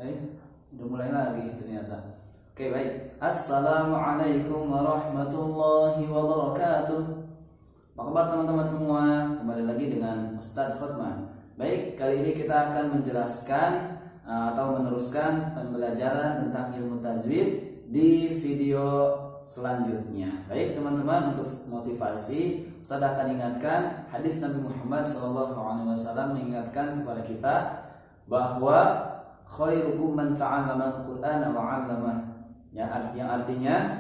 Udah mulai lagi ternyata. Oke, baik. Assalamualaikum warahmatullahi wabarakatuh. Apa kabar teman-teman semua? Kembali lagi dengan Ustadz Khotman. Baik, kali ini kita akan menjelaskan atau meneruskan pembelajaran tentang ilmu tajwid di video selanjutnya. Baik teman-teman, untuk motivasi Ustadz akan ingatkan hadis Nabi Muhammad SAW mengingatkan kepada kita bahwa khairukum man ta'allama al-Qur'ana wa 'allamah. Yang artinya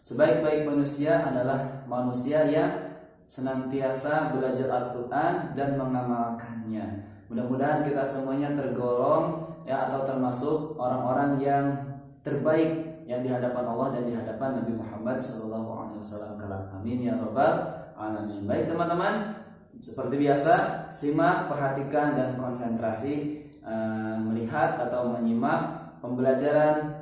sebaik-baik manusia adalah manusia yang senantiasa belajar Al-Qur'an dan mengamalkannya. Mudah-mudahan kita semuanya tergolong atau termasuk orang-orang yang terbaik yang di hadapan Allah dan di hadapan Nabi Muhammad SAW kelak. Amin ya rabbal alamin. Baik teman-teman, seperti biasa simak, perhatikan dan konsentrasi melihat atau menyimak pembelajaran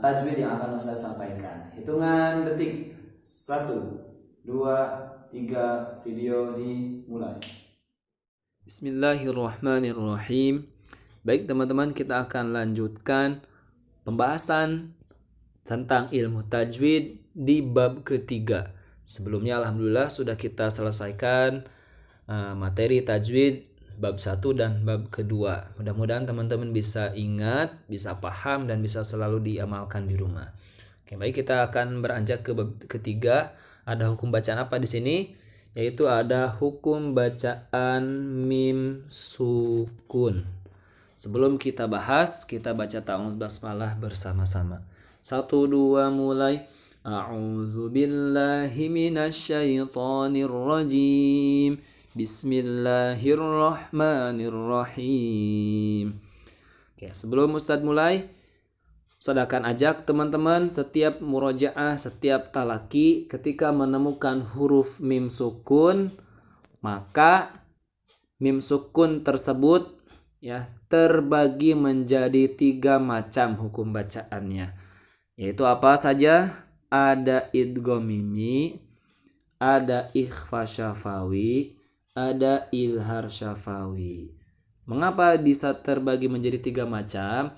tajwid yang akan Ustaz sampaikan. Hitungan detik 1, 2, 3, video dimulai. Bismillahirrahmanirrahim. Baik teman-teman, kita akan lanjutkan pembahasan tentang ilmu tajwid di bab ketiga. Sebelumnya alhamdulillah sudah kita selesaikan materi tajwid bab 1 dan bab kedua. Mudah-mudahan teman-teman bisa ingat, bisa paham dan bisa selalu diamalkan di rumah. Oke, baik, kita akan beranjak ke bab ketiga. Ada hukum bacaan apa di sini? Yaitu ada hukum bacaan mim sukun. Sebelum kita bahas, kita baca ta'awudz basmalah bersama-sama. 1, 2, mulai. A'udzu billahi minasyaitonir rajim. Bismillahirrahmanirrahim. Oke, sebelum Ustadz mulai, Ustadz akan ajak teman-teman setiap murojaah, setiap talaki ketika menemukan huruf mim sukun, maka mim sukun tersebut terbagi menjadi 3 macam hukum bacaannya. Yaitu apa saja? Ada idgham mimi, ada ikhfa syafawi, ada ilhar syafawi. Mengapa bisa terbagi menjadi 3 macam?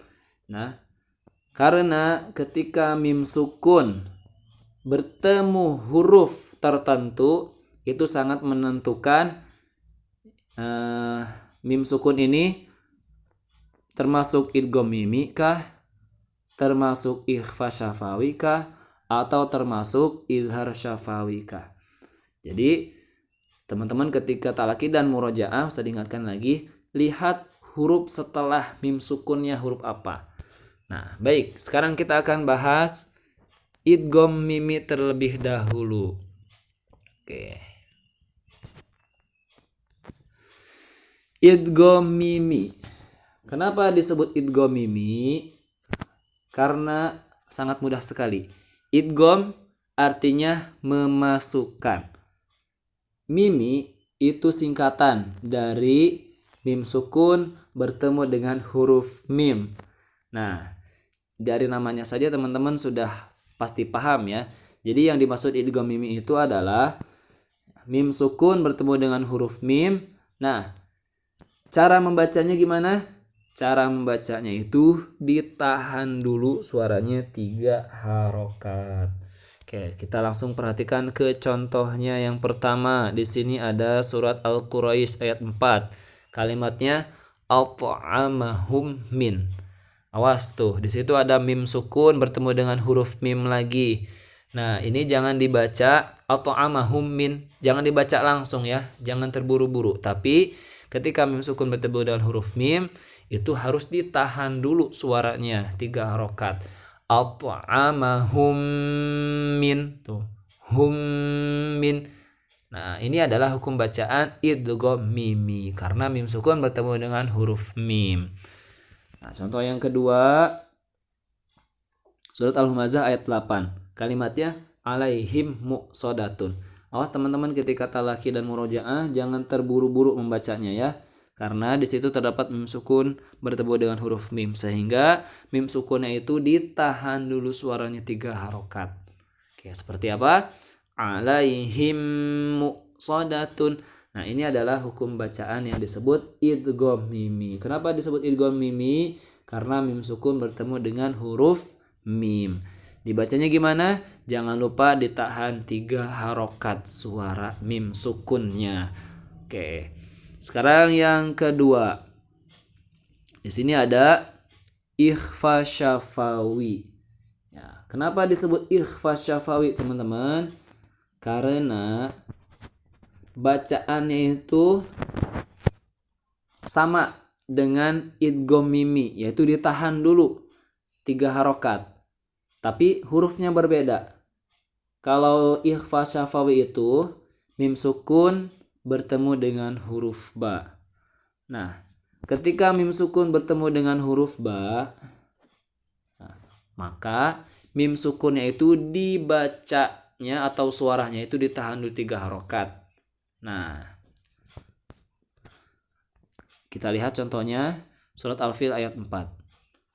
Nah, karena ketika mim sukun bertemu huruf tertentu, itu sangat menentukan mim sukun ini termasuk idgham mimi kah, termasuk ikhfa syafawi kah, atau termasuk ilhar syafawi kah. Jadi teman-teman ketika talaki dan murojaah, Ustaz ingatkan lagi, lihat huruf setelah mim sukunnya huruf apa. Nah, baik, sekarang kita akan bahas idgham mimi terlebih dahulu. Oke. Idgham mimi. Kenapa disebut idgham mimi? Karena sangat mudah sekali. Idgham artinya memasukkan. Mimi itu singkatan dari mim sukun bertemu dengan huruf mim. Nah, dari namanya saja teman-teman sudah pasti paham ya. Jadi yang dimaksud idgham mimi itu adalah mim sukun bertemu dengan huruf mim. Nah, cara membacanya gimana? Cara membacanya itu ditahan dulu suaranya 3 harokat. Oke, kita langsung perhatikan ke contohnya yang pertama. Di sini ada surat Al-Quraisy ayat 4. Kalimatnya at'amahum min. Awas tuh, di situ ada mim sukun bertemu dengan huruf mim lagi. Nah, ini jangan dibaca at'amahum min. Jangan dibaca langsung ya, jangan terburu-buru. Tapi ketika mim sukun bertemu dengan huruf mim, itu harus ditahan dulu suaranya 3 harokat. At'amahum min, tuh, hum min. Nah, ini adalah hukum bacaan idgham mimi karena mim sukun bertemu dengan huruf mim. Nah, contoh yang kedua, surat Al-Humazah ayat 8. Kalimatnya alaihim muqsadatun. Awas teman-teman ketika talaki dan murojaah jangan terburu-buru membacanya ya. Karena di situ terdapat mim sukun bertemu dengan huruf mim, sehingga mim sukunnya itu ditahan dulu suaranya 3 harokat. Oke, seperti apa? Alaihim muqsadatun. Nah, ini adalah hukum bacaan yang disebut idgham mimi. Kenapa disebut idgham mimi? Karena mim sukun bertemu dengan huruf mim. Dibacanya gimana? Jangan lupa ditahan 3 harokat suara mim sukunnya. Oke. Sekarang yang kedua. Di sini ada ikhfa syafawi. Ya, kenapa disebut ikhfa syafawi, teman-teman? Karena bacaannya itu sama dengan idgham mimi, yaitu ditahan dulu 3 harokat, tapi hurufnya berbeda. Kalau ikhfa syafawi itu mim sukun bertemu dengan huruf ba. Nah, ketika mim sukun bertemu dengan huruf ba, maka mim sukunnya itu dibacanya atau suaranya itu ditahan dulu 3 harokat. Nah, kita lihat contohnya surat Al-Fil ayat 4.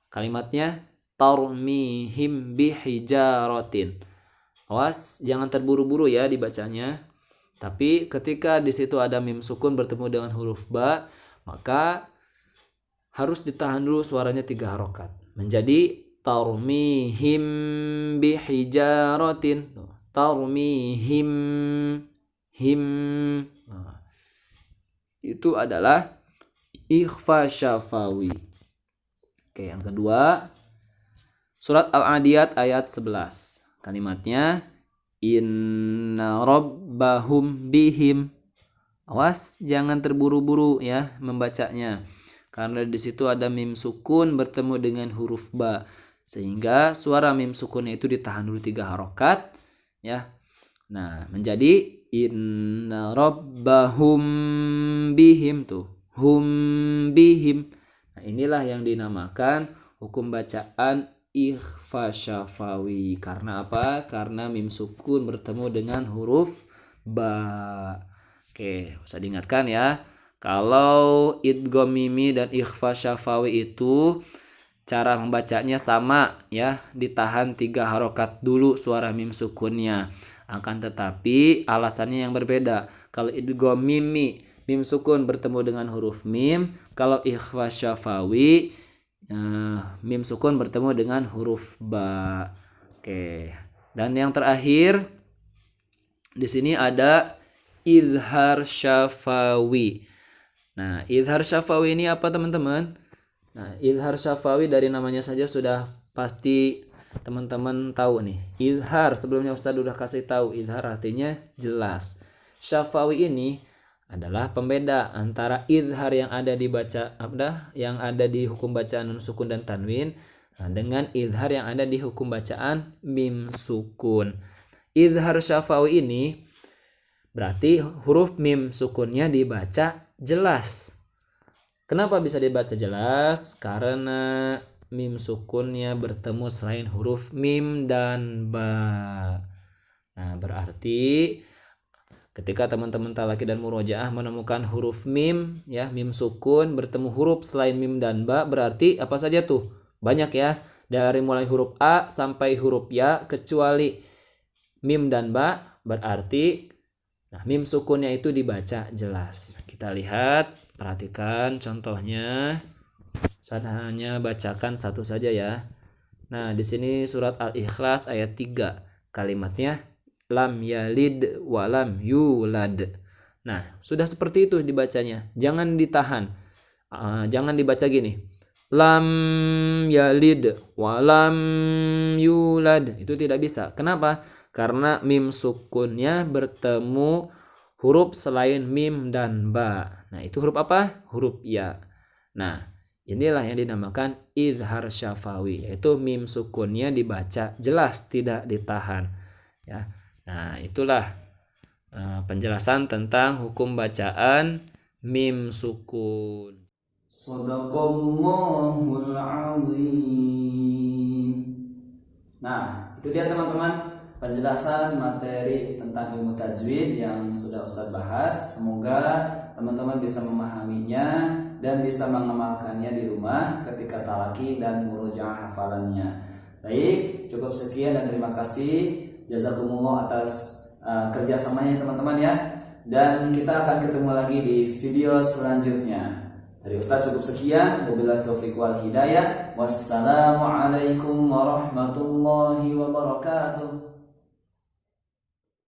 Kalimatnya tarmihim bihijaratin. Awas jangan terburu-buru ya dibacanya. Tapi ketika di situ ada mim sukun bertemu dengan huruf ba, maka harus ditahan dulu suaranya 3 harokat. Menjadi tarmihim bihijaratin. Tarmihim him. Nah, itu adalah ikhfa syafawi. Oke, yang kedua surat Al-Adiyat ayat 11. Kalimatnya inna rabbahum bihim. Awas jangan terburu-buru ya membacanya. Karena di situ ada mim sukun bertemu dengan huruf ba. Sehingga suara mim sukunnya itu ditahan dulu 3 harokat ya. Nah, menjadi inna rabbahum bihim tuh. Hum bihim. Nah, inilah yang dinamakan hukum bacaan ikhfa syafawi. Karena apa? Karena mim sukun bertemu dengan huruf ba. Oke, usah diingatkan ya. Kalau idgham mimi dan ikhfa syafawi itu cara membacanya sama ya, ditahan 3 harokat dulu suara mim sukunnya. Akan tetapi alasannya yang berbeda. Kalau idgham mimi mim sukun bertemu dengan huruf mim. Kalau ikhfa syafawi mim sukun bertemu dengan huruf ba. Oke. Dan yang terakhir di sini ada izhar syafawi. Nah, izhar syafawi ini apa teman-teman? Nah, izhar syafawi dari namanya saja sudah pasti teman-teman tahu nih. Izhar sebelumnya Ustaz udah kasih tahu, izhar artinya jelas. Syafawi ini adalah pembeda antara izhar yang ada di hukum bacaan nun sukun dan tanwin dengan izhar yang ada di hukum bacaan mim sukun. Izhar syafawi ini berarti huruf mim sukunnya dibaca jelas. Kenapa bisa dibaca jelas? Karena mim sukunnya bertemu selain huruf mim dan ba. Nah, berarti ketika teman-teman talaki dan murojaah menemukan huruf mim ya, mim sukun bertemu huruf selain mim dan ba, berarti apa saja tuh? Banyak ya. Dari mulai huruf a sampai huruf ya kecuali mim dan ba, berarti mim sukunnya itu dibaca jelas. Kita lihat, perhatikan contohnya. Saya hanya bacakan satu saja ya. Nah, di sini surat Al-Ikhlas ayat 3. Kalimatnya lam yalid walam yulad. Nah, sudah seperti itu dibacanya. Jangan ditahan. Jangan dibaca gini. Lam yalid walam yulad. Itu tidak bisa. Kenapa? Karena mim sukunnya bertemu huruf selain mim dan ba. Nah, itu huruf apa? Huruf ya. Nah, inilah yang dinamakan izhar syafawi, yaitu mim sukunnya dibaca jelas, tidak ditahan. Ya. Nah, itulah penjelasan tentang hukum bacaan mim sukun. Shadaqallahul azim. Nah, itu dia teman-teman penjelasan materi tentang ilmu tajwid yang sudah Ustaz bahas. Semoga teman-teman bisa memahaminya dan bisa mengamalkannya di rumah ketika talaki dan murojaah hafalannya. Baik, cukup sekian dan terima kasih. Jazakumullah atas kerjasamanya teman-teman ya. dan kita akan ketemu lagi di video selanjutnya. Dari Ustaz cukup sekian. Wabillahi taufiq wal hidayah. Wassalamualaikum warahmatullahi wabarakatuh.